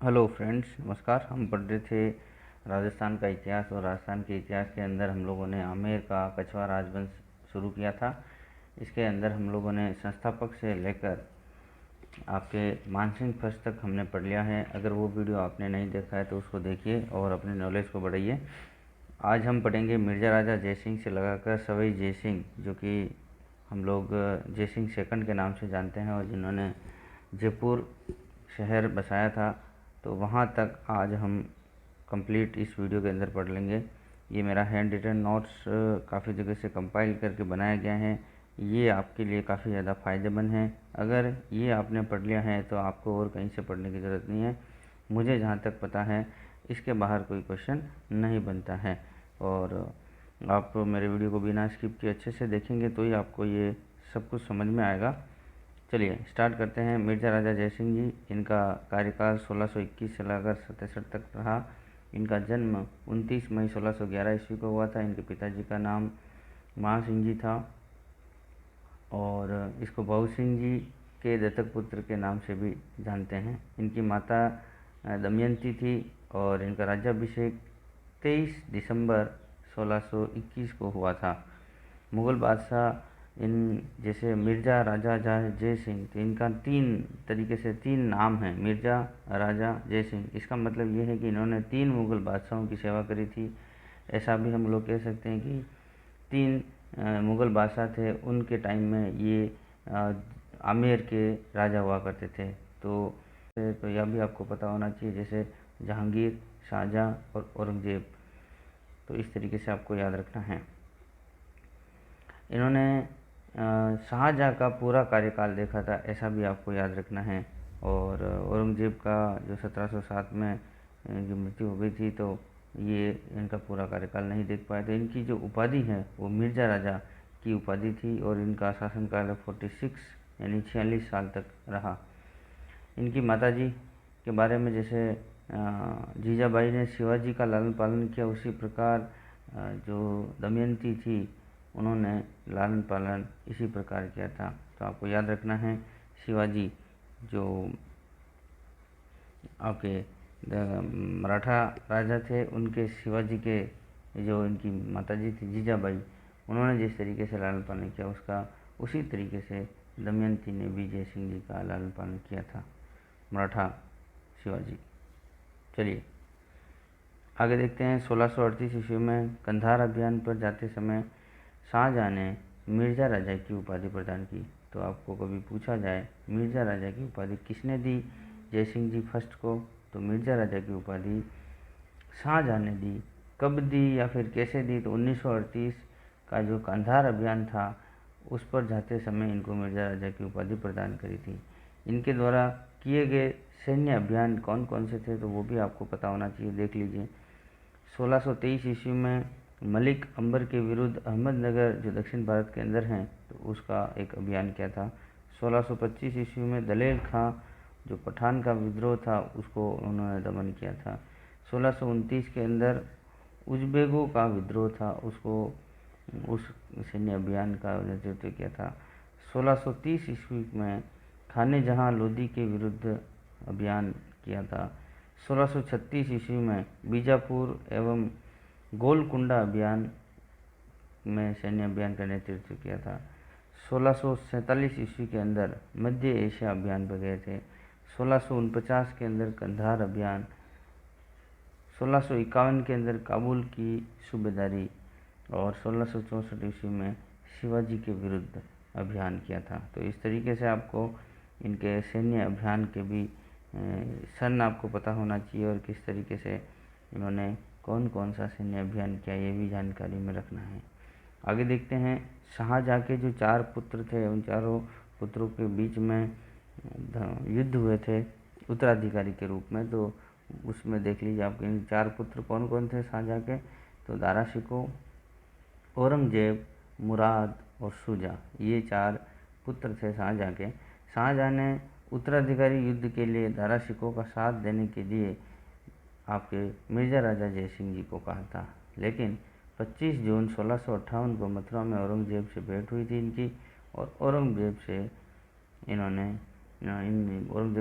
Hello friends, नमस्कार। हम पढ़ रहे थे राजस्थान का इतिहास, और राजस्थान के इतिहास के अंदर हम लोगों ने आमेर का कछवा राजवंश शुरू किया था। इसके अंदर हम लोगों ने संस्थापक से लेकर आपके मानसिंह फर्स्ट तक हमने पढ़ लिया है। अगर वो वीडियो आपने नहीं देखा है तो उसको देखिए और अपने नॉलेज को बढ़ाइए। आज हम पढ़ेंगे मिर्ज़ा राजा जयसिंह से लगाकर सवाई जयसिंह, जो कि हम लोग जयसिंह सेकंड के नाम से जानते हैं, और जिन्होंने जयपुर शहर बसाया था। तो वहाँ तक आज हम कंप्लीट इस वीडियो के अंदर पढ़ लेंगे। ये मेरा हैंड रिटन नोट्स काफ़ी जगह से कंपाइल करके बनाया गया है। ये आपके लिए काफ़ी ज़्यादा फ़ायदेमंद है। अगर ये आपने पढ़ लिया है तो आपको और कहीं से पढ़ने की ज़रूरत नहीं है। मुझे जहाँ तक पता है इसके बाहर कोई क्वेश्चन नहीं बनता है, और आप मेरे वीडियो को बिना स्किप किए अच्छे से देखेंगे तो ही आपको ये सब कुछ समझ में आएगा। चलिए स्टार्ट करते हैं। मिर्ज़ा राजा जयसिंह जी, इनका कार्यकाल 1621 से लेकर 67 तक रहा। इनका जन्म 29 मई 1611 ईस्वी को हुआ था। इनके पिताजी का नाम महासिंह जी था, और इसको बहु सिंह जी के दत्तक पुत्र के नाम से भी जानते हैं। इनकी माता दमयंती थी, और इनका राज्याभिषेक 23 दिसंबर 1621 को हुआ था। मुग़ल बादशाह इन जैसे मिर्ज़ा राजा जय सिंह, तो इनका तीन तरीके से तीन नाम हैं, मिर्ज़ा राजा जय सिंह। इसका मतलब ये है कि इन्होंने तीन मुग़ल बादशाहों की सेवा करी थी। ऐसा भी हम लोग कह सकते हैं कि तीन मुग़ल बादशाह थे, उनके टाइम में ये आमेर के राजा हुआ करते थे। तो यह भी आपको पता होना चाहिए, जैसे जहांगीर, शाहजहाँ और औरंगज़ेब। तो इस तरीके से आपको याद रखना है। इन्होंने शाहजहाँ का पूरा कार्यकाल देखा था, ऐसा भी आपको याद रखना है। और औरंगज़ेब का जो 1707 में जो मृत्यु हो गई थी, तो ये इनका पूरा कार्यकाल नहीं देख पाए। तो इनकी जो उपाधि है वो मिर्ज़ा राजा की उपाधि थी, और इनका शासनकाल 46 यानी 46 साल तक रहा। इनकी माताजी के बारे में, जैसे जीजाबाई ने शिवाजी का लालन पालन किया, उसी प्रकार जो दमयंती थी उन्होंने लालन पालन इसी प्रकार किया था। तो आपको याद रखना है, शिवाजी जो आपके मराठा राजा थे, उनके शिवाजी के जो इनकी माताजी थी जीजाबाई, उन्होंने जिस तरीके से लालन पालन किया, उसका उसी तरीके से दमयंती ने भी जय सिंह जी का लालन पालन किया था, मराठा शिवाजी। चलिए आगे देखते हैं। 1638 ईस्वी में कंधार अभियान पर जाते समय शाहजहाँ ने मिर्ज़ा राजा की उपाधि प्रदान की। तो आपको कभी पूछा जाए मिर्ज़ा राजा की उपाधि किसने दी जयसिंह जी फर्स्ट को, तो मिर्ज़ा राजा की उपाधि शाहजहाँ ने दी। कब दी या फिर कैसे दी, तो 1938 का जो कंधार अभियान था उस पर जाते समय इनको मिर्ज़ा राजा की उपाधि प्रदान करी थी। इनके द्वारा किए गए सैन्य अभियान कौन कौन से थे, तो वो भी आपको पता होना चाहिए, देख लीजिए। 1623 ईस्वी में मलिक अंबर के विरुद्ध अहमदनगर, जो दक्षिण भारत के अंदर हैं, तो उसका एक अभियान किया था। 1625 ईस्वी में दलेर खां, जो पठान का विद्रोह था, उसको उन्होंने दमन किया था। 1629 के अंदर उज़्बेकों का विद्रोह था, उसको उस सैन्य अभियान का नेतृत्व किया था। 1630 ईस्वी में खाने जहां लोदी के विरुद्ध अभियान किया था। 1636 ईस्वी में बीजापुर एवं गोलकुंडा अभियान में सैन्य अभियान का नेतृत्व किया था। 1647 ईस्वी के अंदर मध्य एशिया अभियान पर गए थे। 1649 के अंदर कंधार अभियान, 1651 के अंदर काबुल की सूबेदारी, और 1664 ईस्वी में शिवाजी के विरुद्ध अभियान किया था। तो इस तरीके से आपको इनके सैन्य अभियान के भी सन आपको पता होना चाहिए, और किस तरीके से इन्होंने कौन कौन सा सैन्य अभियान किया, ये भी जानकारी में रखना है। आगे देखते हैं। शाहजहाँ के जो 4 पुत्र थे, उन चारों पुत्रों के बीच में युद्ध हुए थे उत्तराधिकारी के रूप में। तो उसमें देख लीजिए आपके इन 4 पुत्र कौन कौन थे शाहजहाँ के, तो दारा शिकोह, औरंगजेब, मुराद और शुजा, ये 4 पुत्र थे शाहजहाँ के। शाहजहाँ ने उत्तराधिकारी युद्ध के लिए दारा शिकोह का साथ देने के लिए आपके मिर्ज़ा राजा जयसिंह जी को कहा था, लेकिन 25 जून 1658 को मथुरा में औरंगजेब से भेंट हुई थी इनकी, और औरंगजेब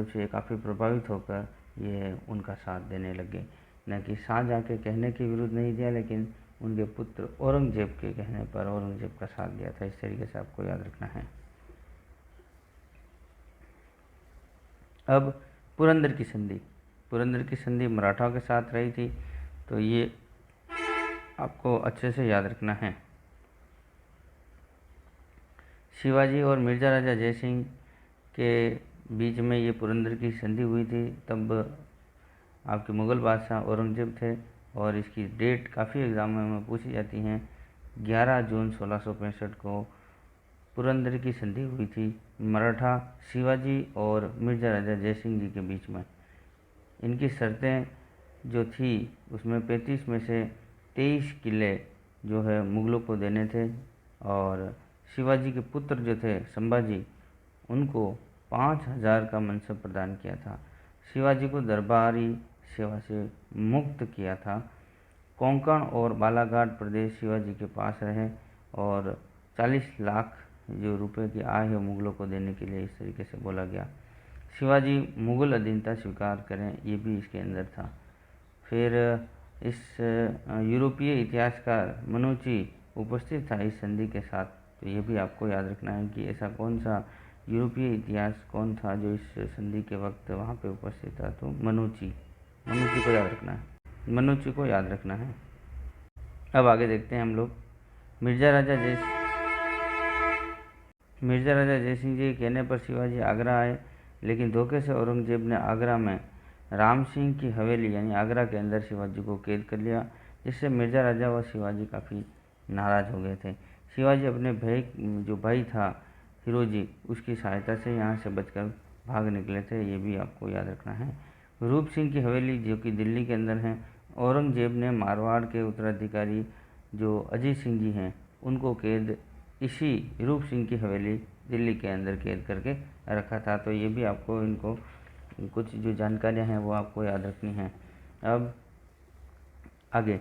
से काफ़ी प्रभावित होकर ये उनका साथ देने लगे। न कि शाहजहाँ के कहने के विरुद्ध नहीं दिया, लेकिन उनके पुत्र औरंगजेब के कहने पर औरंगजेब का साथ दिया था। इस तरीके से आपको याद रखना है। अब पुरंदर की संधि, पुरंदर की संधि मराठाओं के साथ रही थी, तो ये आपको अच्छे से याद रखना है। शिवाजी और मिर्ज़ा राजा जयसिंह के बीच में ये पुरंदर की संधि हुई थी। तब आपके मुग़ल बादशाह औरंगजेब थे, और इसकी डेट काफ़ी एग्ज़ामों में पूछी जाती हैं। 11 जून 1665 को पुरंदर की संधि हुई थी मराठा शिवाजी और मिर्ज़ा राजा जयसिंह जी के बीच में। इनकी शर्तें जो थी उसमें 35 में से 23 किले जो है मुग़लों को देने थे, और शिवाजी के पुत्र जो थे संभाजी, उनको 5000 का मनसब प्रदान किया था। शिवाजी को दरबारी सेवा से मुक्त किया था। कोंकण और बालाघाट प्रदेश शिवाजी के पास रहे, और 40 लाख जो रुपए की आय है मुग़लों को देने के लिए इस तरीके से बोला गया। शिवाजी मुग़ल अधीनता स्वीकार करें, ये भी इसके अंदर था। फिर इस यूरोपीय इतिहासकार मनुची उपस्थित था इस संधि के साथ, तो ये भी आपको याद रखना है कि ऐसा कौन सा यूरोपीय इतिहास कौन था जो इस संधि के वक्त वहाँ पे उपस्थित था। तो मनुची को याद रखना है, मनुची को याद रखना है। अब आगे देखते हैं हम लोग। मिर्ज़ा राजा जयसिंह जी के कहने पर शिवाजी आगरा आए, लेकिन धोखे से औरंगजेब ने आगरा में राम सिंह की हवेली यानी आगरा के अंदर शिवाजी को कैद कर लिया, जिससे मिर्ज़ा राजा व शिवाजी काफ़ी नाराज़ हो गए थे। शिवाजी अपने जो भाई था हिरोजी, उसकी सहायता से यहाँ से बचकर भाग निकले थे, ये भी आपको याद रखना है। रूप सिंह की हवेली जो कि दिल्ली के अंदर है, औरंगजेब ने मारवाड़ के उत्तराधिकारी जो अजीत सिंह जी हैं उनको कैद इसी रूप सिंह की हवेली दिल्ली के अंदर कैद करके रखा था। तो ये भी आपको इनको कुछ जो जानकारियां हैं वो आपको याद रखनी है। अब आगे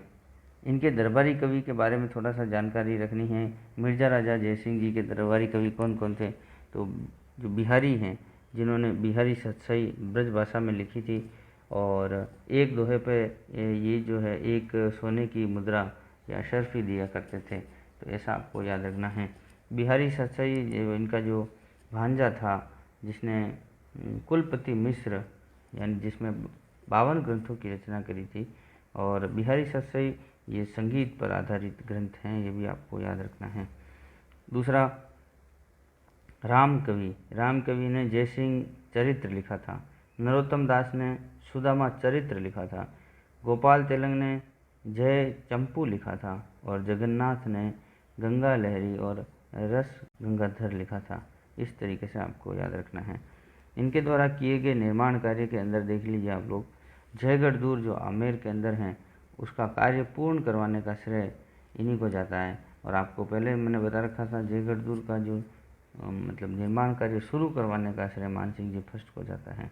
इनके दरबारी कवि के बारे में थोड़ा सा जानकारी रखनी है। मिर्ज़ा राजा जयसिंह जी के दरबारी कवि कौन कौन थे? तो जो बिहारी हैं, जिन्होंने बिहारी सतसई ब्रज भाषा में लिखी थी, और एक दोहे पे ये जो है एक सोने की मुद्रा या शर्फी दिया करते थे, तो ऐसा आपको याद रखना है। बिहारी सतसई इनका जो भांजा था, जिसने कुलपति मिश्र यानी जिसमें 52 ग्रंथों की रचना करी थी, और बिहारी सतसई ये संगीत पर आधारित ग्रंथ हैं, ये भी आपको याद रखना है। दूसरा, राम कवि ने जयसिंह चरित्र लिखा था। नरोत्तम दास ने सुदामा चरित्र लिखा था। गोपाल तेलंग ने जय चंपू लिखा था, और जगन्नाथ ने गंगा लहरी और रस गंगाधर लिखा था। इस तरीके से आपको याद रखना है। इनके द्वारा किए गए निर्माण कार्य के अंदर देख लीजिए आप लोग, जयगढ़ दूर जो आमेर के अंदर हैं, उसका कार्य पूर्ण करवाने का श्रेय इन्हीं को जाता है। और आपको पहले मैंने बता रखा था, जयगढ़ दूर का जो मतलब निर्माण कार्य शुरू करवाने का श्रेय मानसिंह जी फर्स्ट को जाता है।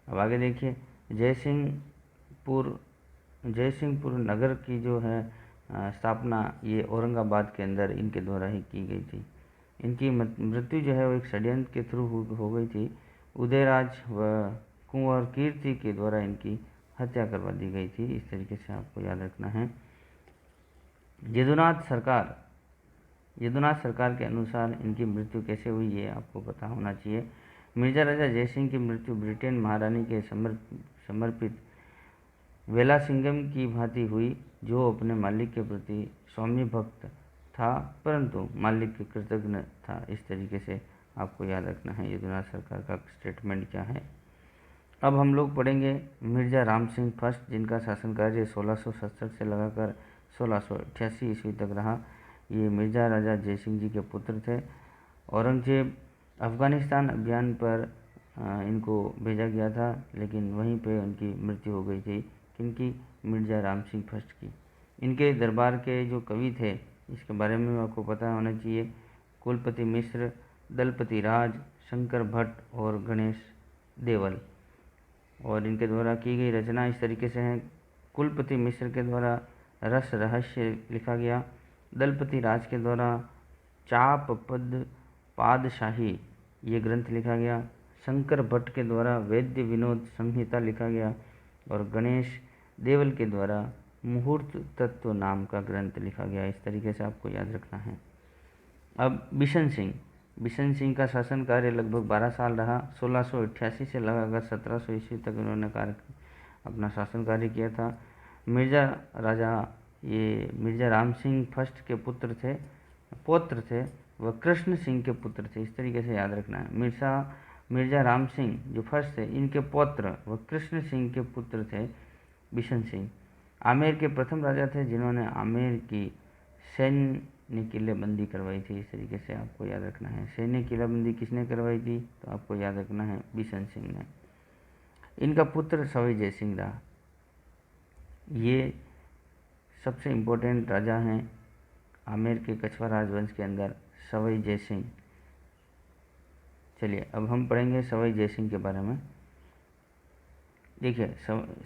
अब आगे देखिए, जयसिंहपुर नगर की जो है स्थापना ये औरंगाबाद के अंदर इनके द्वारा ही की गई थी। इनकी मृत्यु जो है वो एक षड्यंत्र के थ्रू हो गई थी। उदयराज व कुंवर कीर्ति के द्वारा इनकी हत्या करवा दी गई थी। इस तरीके से आपको याद रखना है। यदुनाथ सरकार के अनुसार इनकी मृत्यु कैसे हुई ये आपको पता होना चाहिए। मिर्ज़ा राजा जयसिंह की मृत्यु ब्रिटेन महारानी के समर्पित वेलासिंगम की भांति हुई, जो अपने मालिक के प्रति स्वामी भक्त था परंतु मालिक के कृतज्ञ था। इस तरीके से आपको याद रखना है यदुनाथ सरकार का स्टेटमेंट क्या है। अब हम लोग पढ़ेंगे मिर्ज़ा राम सिंह फर्स्ट, जिनका शासन कार्य 1667 से लगाकर 1688 ईस्वी तक रहा। ये मिर्ज़ा राजा जयसिंह जी के पुत्र थे। औरंगजेब अफ़गानिस्तान अभियान पर इनको भेजा गया था, लेकिन वहीं पे उनकी मृत्यु हो गई थी। किनकी? मिर्ज़ा राम सिंह फर्स्ट की। इनके दरबार के जो कवि थे, इसके बारे में आपको पता होना चाहिए। कुलपति मिश्र, दलपति राज, शंकर भट्ट और गणेश देवल। और इनके द्वारा की गई रचना इस तरीके से है। कुलपति मिश्र के द्वारा रस रहस्य लिखा गया। दलपति राज के द्वारा चाप पद पादशाही ये ग्रंथ लिखा गया। शंकर भट्ट के द्वारा वैद्य विनोद संहिता लिखा गया और गणेश देवल के द्वारा मुहूर्त तत्व नाम का ग्रंथ लिखा गया। इस तरीके से आपको याद रखना है। अब बिशन सिंह का शासन कार्य लगभग 12 साल रहा। 1688 से लगाकर 1700 ईस्वी तक इन्होंने अपना शासन कार्य किया था। मिर्जा राम सिंह फर्स्ट के पौत्र थे वह कृष्ण सिंह के पुत्र थे। इस तरीके से याद रखना है। मिर्जा राम सिंह जो फर्स्ट थे, इनके पौत्र वह कृष्ण सिंह के पुत्र थे बिशन सिंह। आमेर के प्रथम राजा थे जिन्होंने आमेर की सैन्य किलेबंदी करवाई थी। इस तरीके से आपको याद रखना है। सैन्य किलेबंदी किसने करवाई थी, तो आपको याद रखना है बिशन सिंह ने। इनका पुत्र सवाई जय सिंह रहा। ये सबसे इम्पोर्टेंट राजा हैं आमेर के कछवार राजवंश के अंदर, सवाई जय सिंह। चलिए अब हम पढ़ेंगे सवाई जय सिंह के बारे में। देखिए,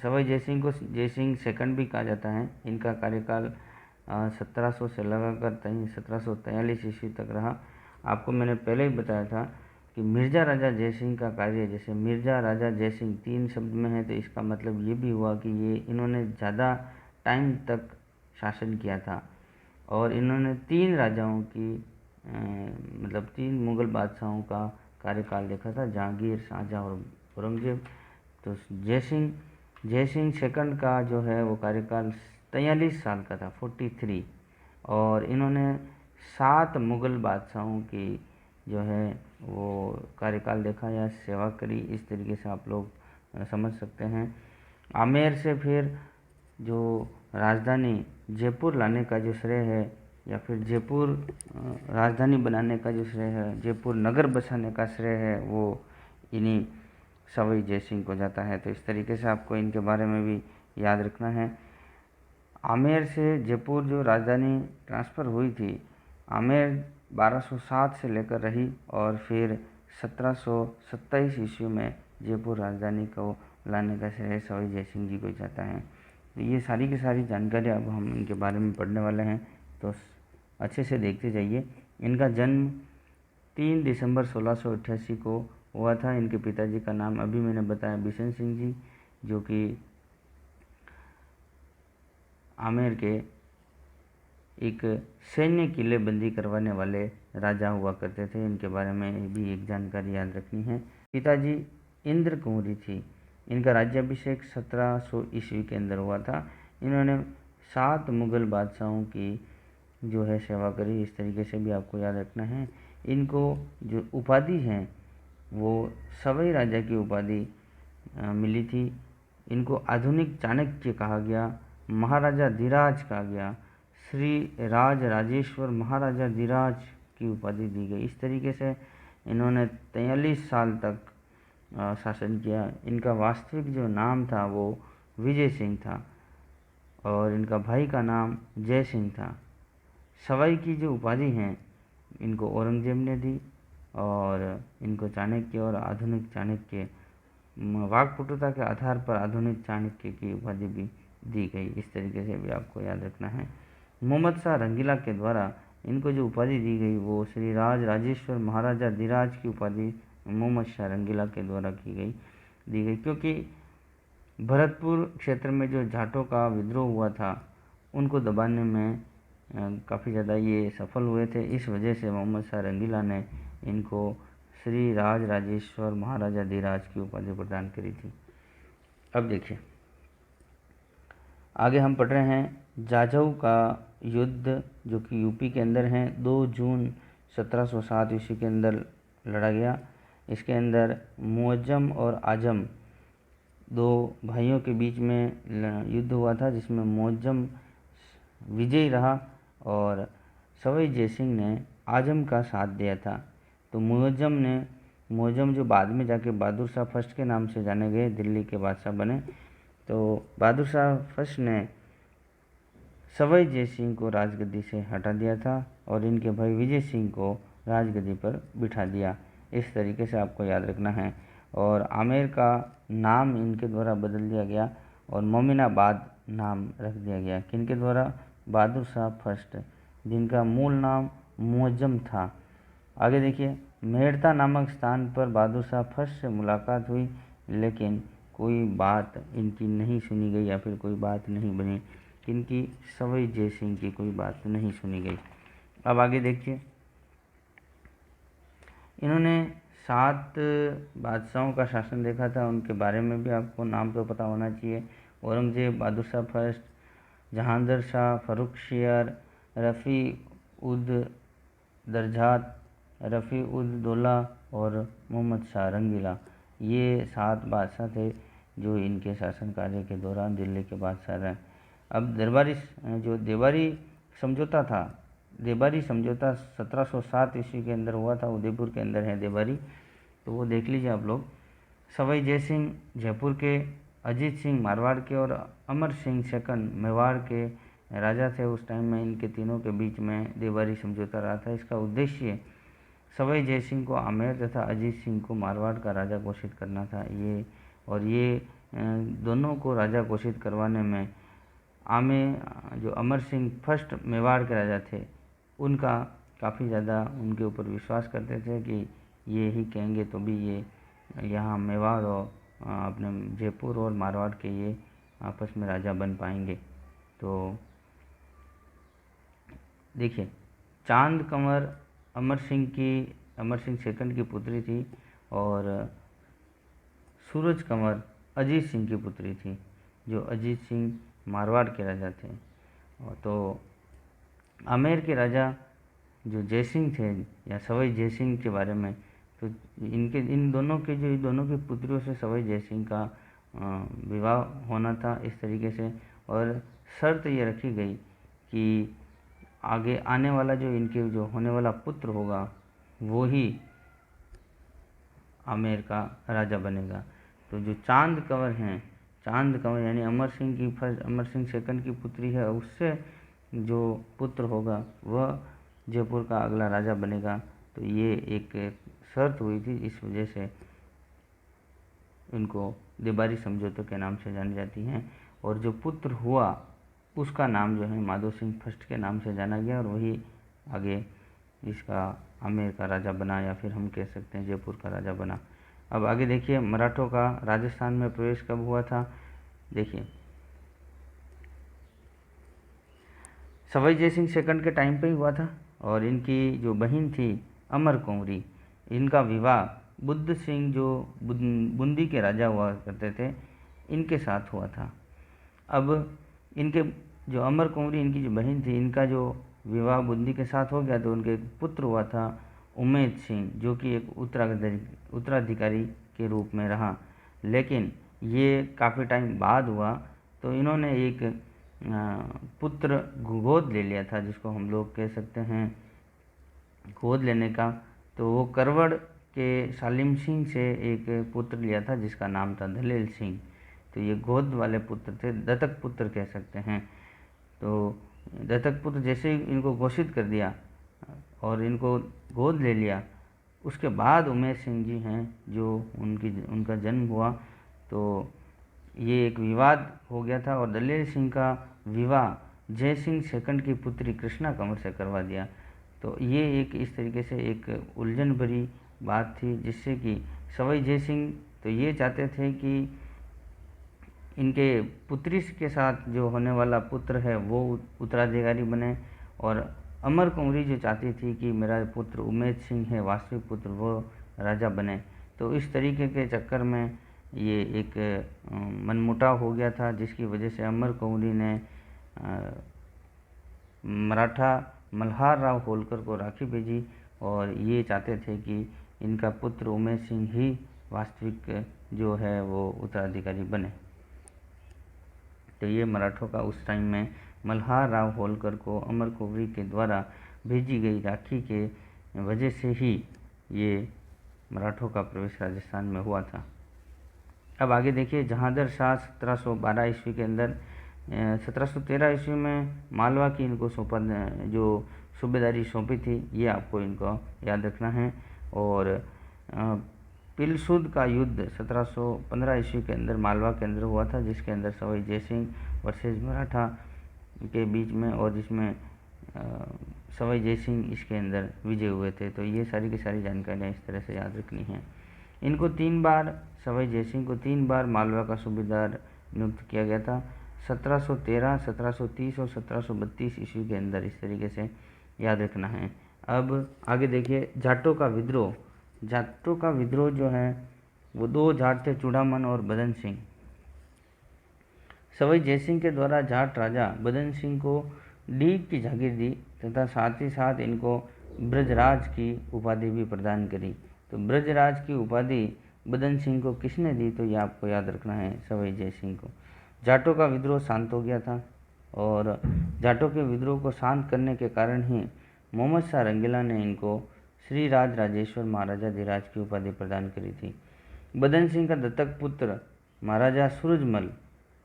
सवाई जय सिंह को जय सिंह सेकंड भी कहा जाता है। इनका कार्यकाल 1700 से लगाकर 1743 ईस्वी तक रहा। आपको मैंने पहले ही बताया था कि मिर्जा राजा जय सिंह का कार्य, जैसे मिर्जा राजा जय सिंह 3 शब्द में है, तो इसका मतलब ये भी हुआ कि इन्होंने ज़्यादा टाइम तक शासन किया था और इन्होंने 3 राजाओं की मतलब 3 मुग़ल बादशाहों का कार्यकाल देखा था, जहांगीर, शाहजहाँ और औरंगजेब। तो जय सिंह सेकंड का जो है वो कार्यकाल 43 साल का था, 43, और इन्होंने 7 मुग़ल बादशाहों की जो है वो कार्यकाल देखा या सेवा करी। इस तरीके से आप लोग समझ सकते हैं। आमेर से फिर जो राजधानी जयपुर लाने का जो श्रेय है, या फिर जयपुर राजधानी बनाने का जो श्रेय है, जयपुर नगर बसाने का श्रेय है, वो इन्हीं सवाई जय सिंह को जाता है। तो इस तरीके से आपको इनके बारे में भी याद रखना है। आमेर से जयपुर जो राजधानी ट्रांसफ़र हुई थी, आमेर 1207 से लेकर रही और फिर 1727 ईस्वी में जयपुर राजधानी को लाने का श्रेय सवाई जय सिंह जी को जाता है। तो ये सारी की सारी जानकारी अब हम इनके बारे में पढ़ने वाले हैं, तो अच्छे से देखते जाइए। इनका जन्म 3 दिसंबर 1688 को हुआ था। इनके पिताजी का नाम अभी मैंने बताया बिशन सिंह जी, जो कि आमेर के एक सैन्य किलेबंदी करवाने वाले राजा हुआ करते थे। इनके बारे में भी एक जानकारी याद रखनी है। पिताजी इंद्र कुंवरी थी। इनका राज्याभिषेक 1700 ईस्वी के अंदर हुआ था। इन्होंने 7 मुग़ल बादशाहों की जो है सेवा करी। इस तरीके से भी आपको याद रखना है। इनको जो उपाधि है वो सवाई राजा की उपाधि मिली थी। इनको आधुनिक चाणक्य कहा गया, महाराजा धीराज कहा गया, श्री राज राजेश्वर महाराजा धीराज की उपाधि दी गई। इस तरीके से इन्होंने 43 साल तक शासन किया। इनका वास्तविक जो नाम था वो विजय सिंह था और इनका भाई का नाम जय सिंह था। सवाई की जो उपाधि हैं इनको औरंगजेब ने दी और इनको चाणक्य और आधुनिक चाणक्य, वाक्पटुता के आधार पर आधुनिक चाणक्य की उपाधि भी दी गई। इस तरीके से भी आपको याद रखना है। मोहम्मद शाह रंगीला के द्वारा इनको जो उपाधि दी गई वो श्री राज राजेश्वर महाराजा धीराज की उपाधि मोहम्मद शाह रंगीला के द्वारा दी गई, क्योंकि भरतपुर क्षेत्र में जो जाटों का विद्रोह हुआ था उनको दबाने में काफ़ी ज़्यादा ये सफल हुए थे। इस वजह से मोहम्मद शाह रंगीला ने इनको श्री राज राजेश्वर महाराजा धीराज की उपाधि प्रदान करी थी। अब देखिए आगे हम पढ़ रहे हैं जाजऊ का युद्ध, जो कि यूपी के अंदर है। 2 जून 1707 ईस्वी के अंदर लड़ा गया। इसके अंदर मुअज्जम और आजम 2 भाइयों के बीच में युद्ध हुआ था, जिसमें मुअज्जम विजयी रहा और सवाई जय सिंह ने आजम का साथ दिया था। तो मुअज्जम जो बाद में जाके बहादुर शाह फर्स्ट के नाम से जाने गए, दिल्ली के बादशाह बने। तो बहादुर शाह फर्स्ट ने सवाई जय सिंह को राजगद्दी से हटा दिया था और इनके भाई विजय सिंह को राजगद्दी पर बिठा दिया। इस तरीके से आपको याद रखना है। और आमेर का नाम इनके द्वारा बदल दिया गया और मोमिनाबाद नाम रख दिया गया। किनके द्वारा? बहादुर शाह फर्स्ट, जिनका मूल नाम मुअज्जम था। आगे देखिए, मेड़ता नामक स्थान पर बहादुर शाह फर्स्ट से मुलाकात हुई, लेकिन कोई बात इनकी नहीं सुनी गई या फिर कोई बात नहीं बनी। किनकी? सवाई जय सिंह की कोई बात नहीं सुनी गई। अब आगे देखिए, इन्होंने 7 बादशाहों का शासन देखा था, उनके बारे में भी आपको नाम तो पता होना चाहिए। औरंगजेब, बहादुर शाह फर्स्ट, जहांगीर शाह, फर्रुखशियर, रफ़ी उद दरजात, रफ़ी उद दौला और मोहम्मद शाह रंगीला। ये 7 बादशाह थे जो इनके शासन कार्य के दौरान दिल्ली के बादशाह रहे। अब देवारी समझौता था, देबारी समझौता 1707 ईस्वी के अंदर हुआ था, उदयपुर के अंदर है देबारी, तो वो देख लीजिए आप लोग। सवाई जय सिंह जयपुर के, अजीत सिंह मारवाड़ के और अमर सिंह सेकंड मेवाड़ के राजा थे उस टाइम में। इनके तीनों के बीच में देबारी समझौता रहा था। इसका उद्देश्य सवाई जय सिंह को आमेर तथा अजीत सिंह को मारवाड़ का राजा घोषित करना था। ये दोनों को राजा घोषित करवाने में जो अमर सिंह फर्स्ट मेवाड़ के राजा थे, उनका काफ़ी ज़्यादा उनके ऊपर विश्वास करते थे कि ये ही कहेंगे तो भी ये यहाँ मेवाड़ और अपने जयपुर और मारवाड़ के ये आपस में राजा बन पाएंगे। तो देखिए, चांद कंवर अमर सिंह सेकंड की पुत्री थी और सूरज कंवर अजीत सिंह की पुत्री थी, जो अजीत सिंह मारवाड़ के राजा थे। तो आमेर के राजा जो जयसिंह थे या सवाई जयसिंह के बारे में, तो इन दोनों की पुत्रियों से सवाई जयसिंह का विवाह होना था इस तरीके से। और शर्त ये रखी गई कि आगे आने वाला इनके होने वाला पुत्र होगा वो ही आमेर का राजा बनेगा। तो जो चांद कंवर यानी अमर सिंह सेकंड की पुत्री है, उससे जो पुत्र होगा वह जयपुर का अगला राजा बनेगा। तो ये एक शर्त हुई थी, इस वजह से इनको देबारी समझौते के नाम से जानी जाती हैं। और जो पुत्र हुआ उसका नाम जो है माधो सिंह फर्स्ट के नाम से जाना गया और वही आगे इसका आमेर का राजा बना, या फिर हम कह सकते हैं जयपुर का राजा बना। अब आगे देखिए, मराठों का राजस्थान में प्रवेश कब हुआ था। देखिए, सवाई जयसिंह सेकंड के टाइम पे ही हुआ था और इनकी जो बहन थी अमर कुंवरी, इनका विवाह बुद्ध सिंह जो बूंदी के राजा हुआ करते थे, इनके साथ हुआ था। अब इनके जो अमर कुंवरी इनकी जो बहन थी, इनका जो विवाह बूंदी के साथ हो गया, तो उनके एक पुत्र हुआ था उमेद सिंह, जो कि एक उत्तराधिकारी के रूप में रहा। लेकिन ये काफ़ी टाइम बाद हुआ, तो इन्होंने एक पुत्र गोद ले लिया था, जिसको हम लोग कह सकते हैं गोद लेने का। तो वो करवड़ के सालिम सिंह से एक पुत्र लिया था जिसका नाम था दलेल सिंह। तो ये गोद वाले पुत्र थे, दत्तक पुत्र कह सकते हैं। तो दत्तक पुत्र जैसे ही इनको घोषित कर दिया और इनको गोद ले लिया, उसके बाद उमेश सिंह जी हैं जो उनका जन्म हुआ, तो ये एक विवाद हो गया था और दलेल सिंह का विवाह जय सिंह सेकंड की पुत्री कृष्णा कंवर से करवा दिया। तो ये एक इस तरीके से एक उलझन भरी बात थी, जिससे कि सवाई जय सिंह तो ये चाहते थे कि इनके पुत्री के साथ जो होने वाला पुत्र है वो उत्तराधिकारी बने, और अमर कुंवरी जो चाहती थी कि मेरा पुत्र उमेद सिंह है वास्तविक पुत्र, वो राजा बने। तो इस तरीके के चक्कर में ये एक मनमुटाव हो गया था, जिसकी वजह से अमर कुंवरी ने मराठा मल्हार राव होलकर को राखी भेजी और ये चाहते थे कि इनका पुत्र उमेद सिंह ही वास्तविक जो है वो उत्तराधिकारी बने। तो ये मराठों का उस टाइम में मल्हार राव होलकर को अमर कुंवरी के द्वारा भेजी गई राखी के वजह से ही ये मराठों का प्रवेश राजस्थान में हुआ था। अब आगे देखिए, जहांगीर शाह 1712 ईस्वी के अंदर 1713 ईस्वी में मालवा की इनको जो सूबेदारी सौंपी थी, ये आपको इनको याद रखना है। और पिलसूद का युद्ध 1715 ईस्वी के अंदर मालवा के अंदर हुआ था, जिसके अंदर सवाई जयसिंह वर्सेस मराठा के बीच में, और जिसमें सवाई जयसिंह इसके अंदर विजय हुए थे। तो ये सारी की सारी जानकारियाँ इस तरह से याद रखनी है। इनको 3 बार, सवाई जयसिंह को 3 बार मालवा का सूबेदार नियुक्त किया गया था, 1713, 1730 और 1732 ईस्वी के अंदर। इस तरीके से याद रखना है। अब आगे देखिए, जाटों का विद्रोह। जाटों का विद्रोह जो है वो 2 जाट थे, चूड़ामन और बदन सिंह। सवाई जयसिंह के द्वारा जाट राजा बदन सिंह को डीग की जागीर दी तथा साथ ही साथ इनको ब्रजराज की उपाधि भी प्रदान करी। तो ब्रजराज की उपाधि बदन सिंह को किसने दी? तो ये आपको याद रखना है, सवाई जयसिंह को। जाटों का विद्रोह शांत हो गया था और जाटों के विद्रोह को शांत करने के कारण ही मोहम्मद शाह रंगीला ने इनको श्री राज राजेश्वर महाराजा धीराज की उपाधि प्रदान करी थी। बदन सिंह का दत्तक पुत्र महाराजा सूरजमल,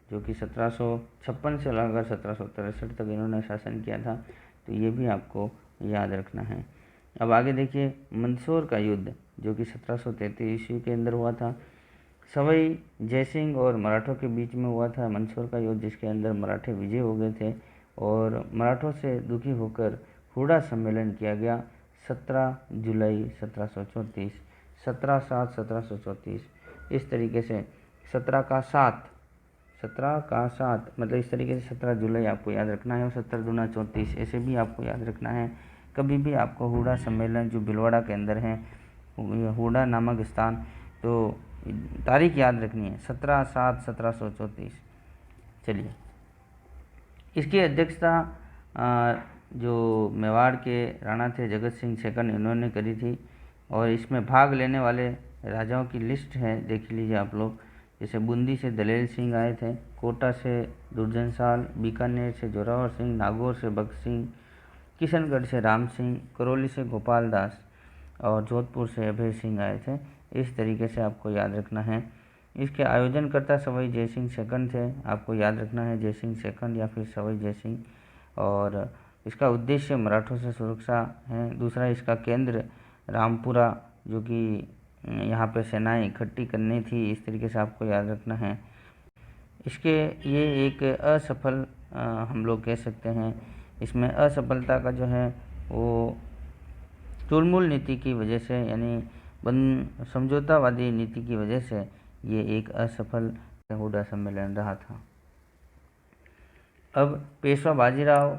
जो कि 1756 से लगाकर 1763 तक इन्होंने शासन किया था। तो ये भी आपको याद रखना है। अब आगे देखिए, मंदसौर का युद्ध जो कि 1733 ईस्वी के अंदर हुआ था। सवाई जयसिंह और मराठों के बीच में हुआ था मंदसौर का युद्ध, जिसके अंदर मराठे विजय हो गए थे और मराठों से दुखी होकर हुडा सम्मेलन किया गया 17 जुलाई 1734, 17/7/1734। इस तरीके से 17 का 7 मतलब इस तरीके से 17 जुलाई आपको याद रखना है और 17 दूना 34 ऐसे भी आपको याद रखना है। कभी भी आपको हुडा सम्मेलन जो भिलवाड़ा के अंदर है, हुडा नामक स्थान, तो तारीख याद रखनी है 17/7/1734। चलिए, इसकी अध्यक्षता जो मेवाड़ के राणा थे जगत सिंह सेकंड, इन्होंने करी थी। और इसमें भाग लेने वाले राजाओं की लिस्ट है, देख लीजिए आप लोग। जैसे बूंदी से दलेल सिंह आए थे, कोटा से दुर्जन साल, बीकानेर से जोरावर सिंह, नागौर से भगत सिंह, किशनगढ़ से राम सिंह, करौली से गोपाल दास और जोधपुर से अभय सिंह आए थे। इस तरीके से आपको याद रखना है। इसके आयोजनकर्ता सवाई जयसिंह सेकंड थे, आपको याद रखना है, जयसिंह सेकंड या फिर सवाई जयसिंह। और इसका उद्देश्य मराठों से सुरक्षा है। दूसरा, इसका केंद्र रामपुरा, जो कि यहाँ पे सेनाएं इकट्ठी करनी थी। इस तरीके से आपको याद रखना है। इसके ये एक असफल हम लोग कह सकते हैं, इसमें असफलता का जो है वो तुलमुल नीति की वजह से, यानी समझौतावादी नीति की वजह से ये एक असफल हुडा सम्मेलन रहा था। अब पेशवा बाजीराव,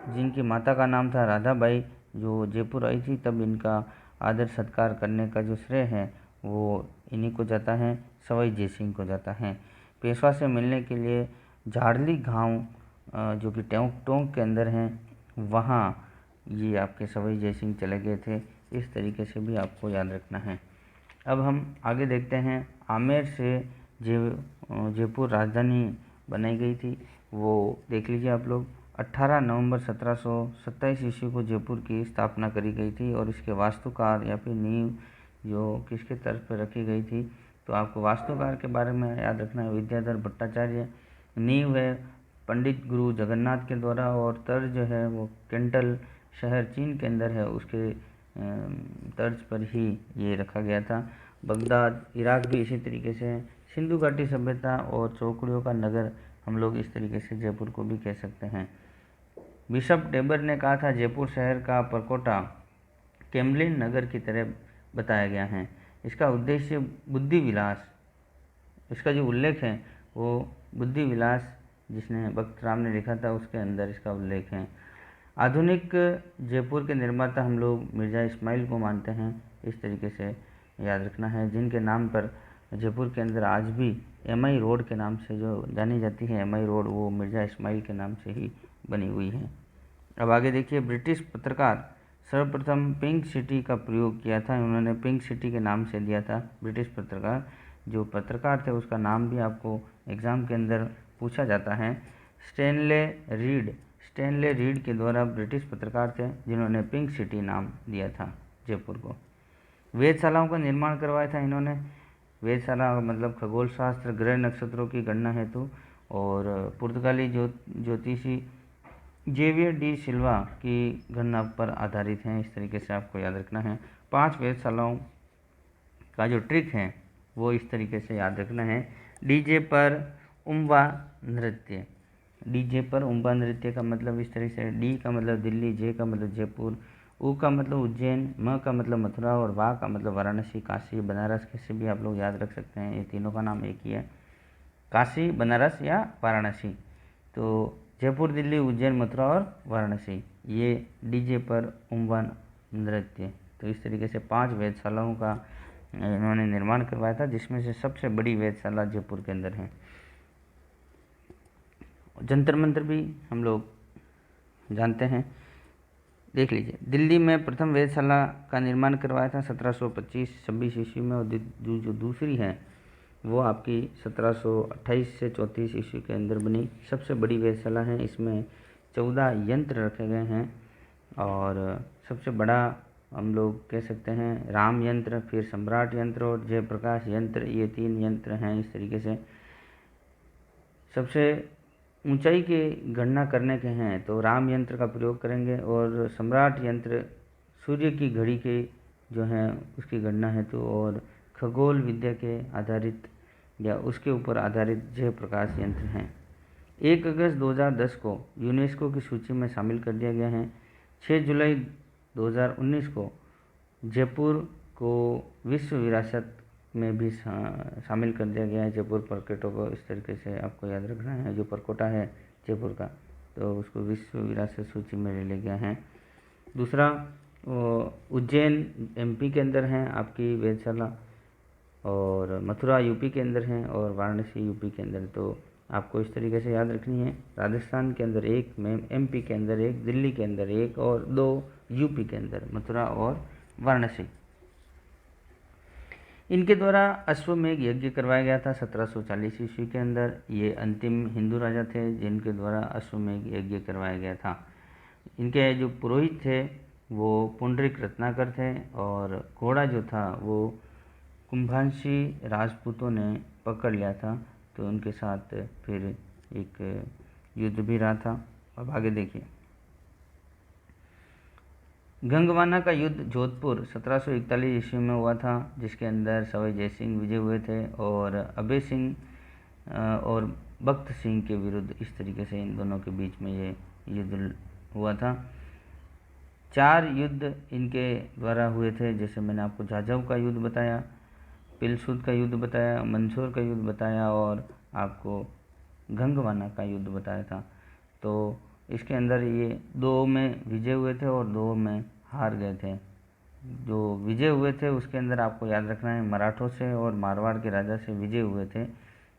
जिनकी माता का नाम था राधाबाई, जो जयपुर आई थी, तब इनका आदर सत्कार करने का जो श्रेय है वो इन्हीं को जाता है, सवाई जयसिंह को जाता है। पेशवा से मिलने के लिए झाड़ली गांव जो कि टोंक के अंदर है, वहाँ ये आपके सवाई जयसिंह चले गए थे। इस तरीके से भी आपको याद रखना है। अब हम आगे देखते हैं, आमेर से जयपुर राजधानी बनाई गई थी, वो देख लीजिए आप लोग। 18 नवंबर 1727 ईस्वी को जयपुर की स्थापना करी गई थी और इसके वास्तुकार या फिर नींव जो किसके तर्ज पर रखी गई थी, तो आपको वास्तुकार के बारे में याद रखना है, विद्याधर भट्टाचार्य। नींव है पंडित गुरु जगन्नाथ के द्वारा और तर्ज जो है वो केंटल शहर चीन के अंदर है, उसके तर्ज पर ही ये रखा गया था। बगदाद इराक भी इसी तरीके से, सिंधु घाटी सभ्यता और चौकड़ियों का नगर हम लोग इस तरीके से जयपुर को भी कह सकते हैं। बिशप टेबर ने कहा था, जयपुर शहर का परकोटा केम्लिन नगर की तरह बताया गया है। इसका उद्देश्य बुद्धि विलास, इसका जो उल्लेख है वो बुद्धि विलास जिसने भक्त राम ने लिखा था उसके अंदर इसका उल्लेख है। आधुनिक जयपुर के निर्माता हम लोग मिर्ज़ा इस्माइल को मानते हैं। इस तरीके से याद रखना है, जिनके नाम पर जयपुर के अंदर आज भी एमआई रोड के नाम से जो जानी जाती है, एमआई रोड, वो मिर्ज़ा इस्माइल के नाम से ही बनी हुई है। अब आगे देखिए, ब्रिटिश पत्रकार सर्वप्रथम पिंक सिटी का प्रयोग किया था, उन्होंने पिंक सिटी के नाम से दिया था। ब्रिटिश पत्रकार, जो पत्रकार थे उसका नाम भी आपको एग्ज़ाम के अंदर पूछा जाता है। स्टैनले रीड के द्वारा ब्रिटिश पत्रकार थे जिन्होंने पिंक सिटी नाम दिया था जयपुर को। वेधशालाओं का निर्माण करवाया था इन्होंने। वेधशाला मतलब खगोल शास्त्र, ग्रह नक्षत्रों की गणना हेतु, और पुर्तगाली ज्योतिषी जेवियर डी सिल्वा की गणना पर आधारित हैं। इस तरीके से आपको याद रखना है। 5 वेधशालाओं का जो ट्रिक है वो इस तरीके से याद रखना है। डीजे पर उम्वा नृत्य, डी जे पर उम्बा नृत्य का मतलब इस तरह से, डी का मतलब दिल्ली, जे का मतलब जयपुर, उ का मतलब उज्जैन, म का मतलब मथुरा और वा का मतलब वाराणसी, काशी, बनारस, कैसे भी आप लोग याद रख सकते हैं। ये तीनों का नाम एक ही है, काशी, बनारस या वाराणसी। तो जयपुर, दिल्ली, उज्जैन, मथुरा और वाराणसी, ये डीजे पर उम्बा नृत्य। तो इस तरीके से 5 वेधशालाओं का इन्होंने निर्माण करवाया था, जिसमें से सबसे बड़ी वेधशाला जयपुर के अंदर है। जंतर मंतर भी हम लोग जानते हैं, देख लीजिए। दिल्ली में प्रथम वेधशाला का निर्माण करवाया था 1725-26 ईस्वी में, और जो दूसरी है वो आपकी 1728 से 34 ईस्वी के अंदर बनी। सबसे बड़ी वेधशाला है, इसमें 14 यंत्र रखे गए हैं, और सबसे बड़ा हम लोग कह सकते हैं राम यंत्र, फिर सम्राट यंत्र और जयप्रकाश यंत्र, ये 3 यंत्र हैं। इस तरीके से सबसे ऊंचाई की गणना करने के हैं तो राम यंत्र का प्रयोग करेंगे, और सम्राट यंत्र सूर्य की घड़ी के जो है उसकी गणना है तो, और खगोल विद्या के आधारित या उसके ऊपर आधारित जयप्रकाश यंत्र हैं। 1 अगस्त 2010 को यूनेस्को की सूची में शामिल कर दिया गया है। 6 जुलाई 2019 को जयपुर को विश्व विरासत में भी शामिल कर दिया गया है। जयपुर परकोटे को इस तरीके से आपको याद रखना है, जो परकोटा है जयपुर का, तो उसको विश्व विरासत सूची में ले लिया गया है। दूसरा, उज्जैन एमपी के अंदर है आपकी वेधशाला, और मथुरा यूपी के अंदर है, और वाराणसी यूपी के अंदर। तो आपको इस तरीके से याद रखनी है, राजस्थान के अंदर 1, एमपी के अंदर 1, दिल्ली के अंदर 1 और 2 यूपी के अंदर, मथुरा और वाराणसी। इनके द्वारा अश्वमेध यज्ञ करवाया गया था 1740 ईस्वी के अंदर। ये अंतिम हिंदू राजा थे जिनके द्वारा अश्वमेध यज्ञ करवाया गया था। इनके जो पुरोहित थे वो पुंडरीक रत्नाकर थे, और घोड़ा जो था वो कुंभांशी राजपूतों ने पकड़ लिया था, तो उनके साथ फिर एक युद्ध भी रहा था। अब आगे देखिए, गंगवाना का युद्ध जोधपुर 1741 ईस्वी में हुआ था, जिसके अंदर सवाई जयसिंह विजय हुए थे, और अभय सिंह और बख्त सिंह के विरुद्ध इस तरीके से इन दोनों के बीच में ये युद्ध हुआ था। 4 युद्ध इनके द्वारा हुए थे, जैसे मैंने आपको झाझव का युद्ध बताया, पिलसूद का युद्ध बताया, मंदसौर का युद्ध बताया, और आपको गंगवाना का युद्ध बताया था। तो इसके अंदर ये 2 में विजय हुए थे और 2 में हार गए थे। जो विजय हुए थे उसके अंदर आपको याद रखना है मराठों से और मारवाड़ के राजा से विजय हुए थे,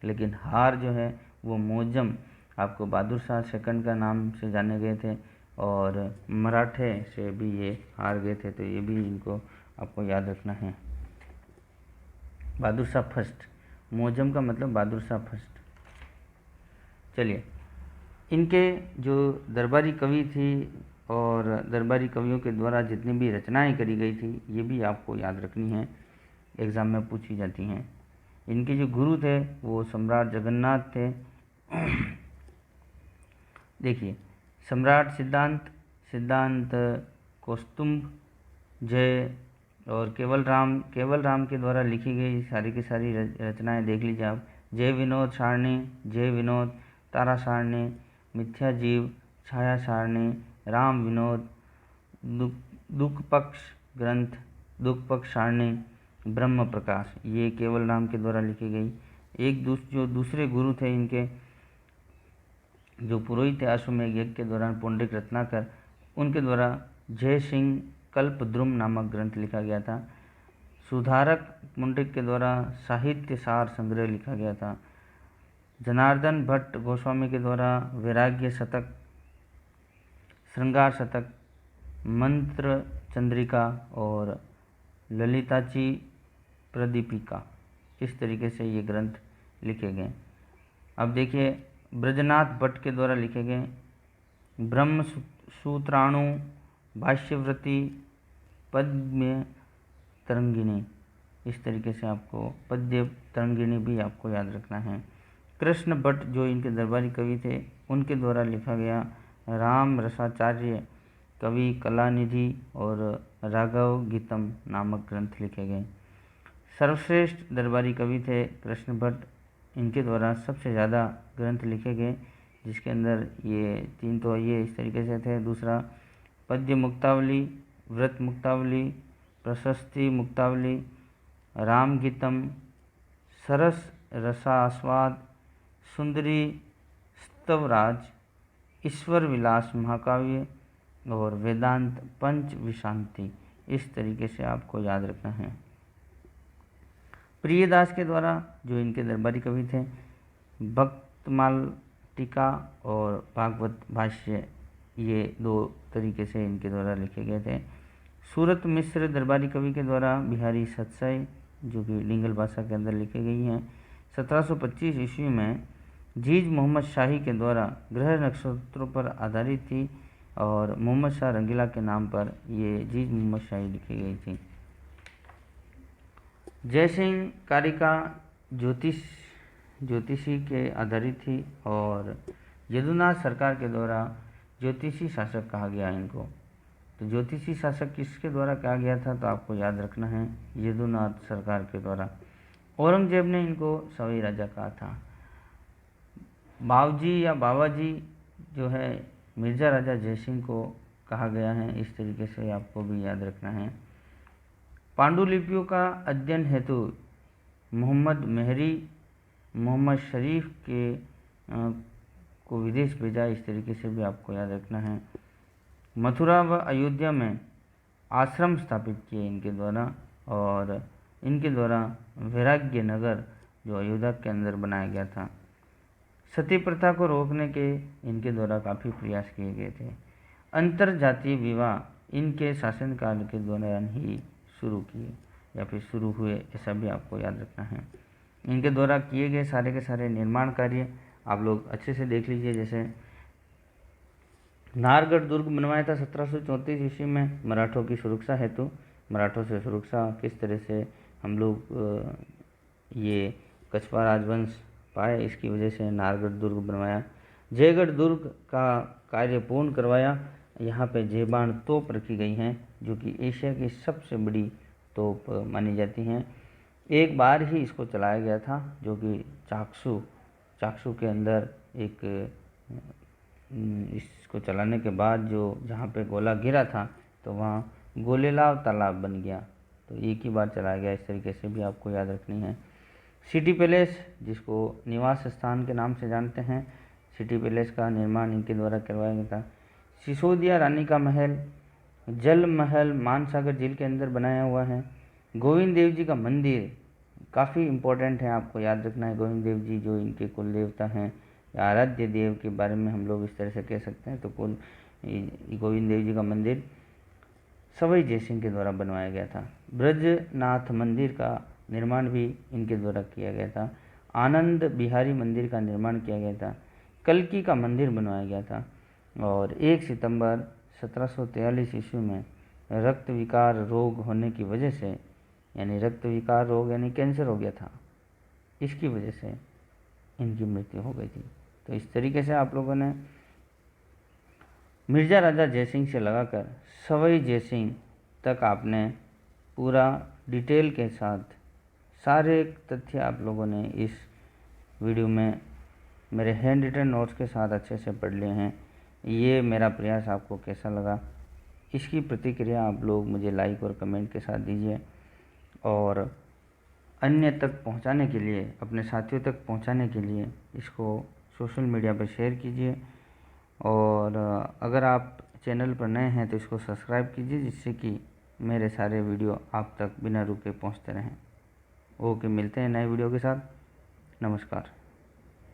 लेकिन हार जो है वो मौजम आपको बहादुर शाह सेकंड का नाम से जाने गए थे, और मराठे से भी ये हार गए थे। तो ये भी इनको आपको याद रखना है। बहादुर शाह फर्स्ट, मौजम का मतलब बहादुर शाह फर्स्ट। चलिए, इनके जो दरबारी कवि थी और दरबारी कवियों के द्वारा जितनी भी रचनाएं करी गई थी ये भी आपको याद रखनी है, एग्ज़ाम में पूछी जाती हैं। इनके जो गुरु थे वो सम्राट जगन्नाथ थे। देखिए, सम्राट सिद्धांत कौस्तुभ, जय और केवल राम के द्वारा लिखी गई सारी की सारी रचनाएं देख लीजिए आप। जय विनोद सारणी, जय विनोद, तारा सारणी, मिथ्या जीव, छाया सारणी, राम विनोद, दुख पक्ष ग्रंथ, दुख पक्ष सारणी, ब्रह्म प्रकाश, ये केवल राम के द्वारा लिखी गई। जो दूसरे गुरु थे इनके, जो पुरोहित थे अश्वमेध यज्ञ के दौरान पुंडरीक रत्नाकर, उनके द्वारा जय सिंह कल्पद्रुम नामक ग्रंथ लिखा गया था। सुधारक पुंडरीक के द्वारा साहित्य सार संग्रह लिखा गया था। जनार्दन भट्ट गोस्वामी के द्वारा वैराग्य शतक, श्रृंगार शतक, मंत्र चंद्रिका और ललिताची प्रदीपिका, इस तरीके से ये ग्रंथ लिखे गए। अब देखिए, ब्रजनाथ भट्ट के द्वारा लिखे गए ब्रह्म सूत्राणु, भाष्यवृत्ति, पद्य तरंगिणी, इस तरीके से आपको पद्य तरंगिणी भी आपको याद रखना है। कृष्ण भट्ट जो इनके दरबारी कवि थे उनके द्वारा लिखा गया राम रसाचार्य कवि कलानिधि और राघव गीतम नामक ग्रंथ लिखे गए। सर्वश्रेष्ठ दरबारी कवि थे कृष्ण भट्ट, इनके द्वारा सबसे ज़्यादा ग्रंथ लिखे गए, जिसके अंदर ये 3 तो ये इस तरीके से थे। दूसरा पद्य मुक्तावली, व्रत मुक्तावली, प्रशस्ति मुक्तावली, राम गीतम, सरस रसास्वाद, सुंदरी स्तवराज, ईश्वर विलास महाकाव्य और वेदांत पंच विशांति। इस तरीके से आपको याद रखना है। प्रियदास के द्वारा जो इनके दरबारी कवि थे, भक्तमाल टीका और भागवत भाष्य, ये 2 तरीके से इनके द्वारा लिखे गए थे। सूरत मिश्र दरबारी कवि के द्वारा बिहारी सत्सई, जो कि लिंगल भाषा के अंदर लिखी गई हैं। 1725 ईस्वी में जीज मोहम्मद शाही के द्वारा ग्रह नक्षत्रों पर आधारित थी और मोहम्मद शाह रंगीला के नाम पर ये जीज मोहम्मद शाही लिखी गई थी। जयसिंह कारिका ज्योतिषी के आधारित थी और यदुनाथ सरकार के द्वारा ज्योतिषी शासक कहा गया इनको। तो ज्योतिषी शासक किसके द्वारा कहा गया था, तो आपको याद रखना है यदुनाथ सरकार के द्वारा। औरंगजेब ने इनको सवाई राजा कहा था। बावजी या बाबाजी जो है मिर्ज़ा राजा जयसिंह को कहा गया है। इस तरीके से आपको भी याद रखना है। पांडुलिपियों का अध्ययन हेतु मोहम्मद मेहरी, मोहम्मद शरीफ के को विदेश भेजा। इस तरीके से भी आपको याद रखना है। मथुरा व अयोध्या में आश्रम स्थापित किए इनके द्वारा और इनके द्वारा वैराग्य नगर जो अयोध्या के अंदर बनाया गया था। सती प्रथा को रोकने के इनके द्वारा काफ़ी प्रयास किए गए थे। अंतर जातीय विवाह इनके शासनकाल के दौरान ही शुरू किए या फिर शुरू हुए, ऐसा भी आपको याद रखना है। इनके द्वारा किए गए सारे के सारे निर्माण कार्य आप लोग अच्छे से देख लीजिए। जैसे नाहरगढ़ दुर्ग बनवाया था 1734 ईस्वी में मराठों की सुरक्षा हेतु। मराठों से सुरक्षा किस तरह से हम लोग ये कछवा राजवंश पाए, इसकी वजह से नाहरगढ़ दुर्ग बनवाया। जयगढ़ दुर्ग का कार्य पूर्ण करवाया। यहाँ पे जयबान तोप रखी गई हैं जो कि एशिया की सबसे बड़ी तोप मानी जाती हैं। एक बार ही इसको चलाया गया था जो कि चाकसू के अंदर एक इसको चलाने के बाद जो जहाँ पे गोला गिरा था तो वहाँ गोलेलाव तालाब बन गया। तो एक ही बार चलाया गया। इस तरीके से भी आपको याद रखनी है। सिटी पैलेस जिसको निवास स्थान के नाम से जानते हैं, सिटी पैलेस का निर्माण इनके द्वारा करवाया गया था। सिसोदिया रानी का महल, जल महल मानसागर झील के अंदर बनाया हुआ है। गोविंद देव जी का मंदिर काफ़ी इम्पोर्टेंट है, आपको याद रखना है। गोविंद देव जी जो इनके कुल देवता हैं, आराध्य देव के बारे में हम लोग इस तरह से कह सकते हैं। तो कुल गोविंद देव जी का मंदिर सवाई जयसिंह के द्वारा बनवाया गया था। ब्रजनाथ मंदिर का निर्माण भी इनके द्वारा किया गया था। आनंद बिहारी मंदिर का निर्माण किया गया था। कल्की का मंदिर बनवाया गया था। और 1 सितंबर 1743 ईस्वी में रक्त विकार रोग होने की वजह से, यानी रक्त विकार रोग यानी कैंसर हो गया था, इसकी वजह से इनकी मृत्यु हो गई थी। तो इस तरीके से आप लोगों ने मिर्ज़ा राजा जयसिंह से लगाकर सवाई जयसिंह तक आपने पूरा डिटेल के साथ सारे तथ्य आप लोगों ने इस वीडियो में मेरे हैंड रिटन नोट्स के साथ अच्छे से पढ़ लिए हैं। ये मेरा प्रयास आपको कैसा लगा, इसकी प्रतिक्रिया आप लोग मुझे लाइक और कमेंट के साथ दीजिए। और अन्य तक पहुंचाने के लिए, अपने साथियों तक पहुंचाने के लिए इसको सोशल मीडिया पर शेयर कीजिए। और अगर आप चैनल पर नए हैं तो इसको सब्सक्राइब कीजिए, जिससे कि मेरे सारे वीडियो आप तक बिना रुके पहुंचते रहें। ओके, मिलते हैं नए वीडियो के साथ। नमस्कार।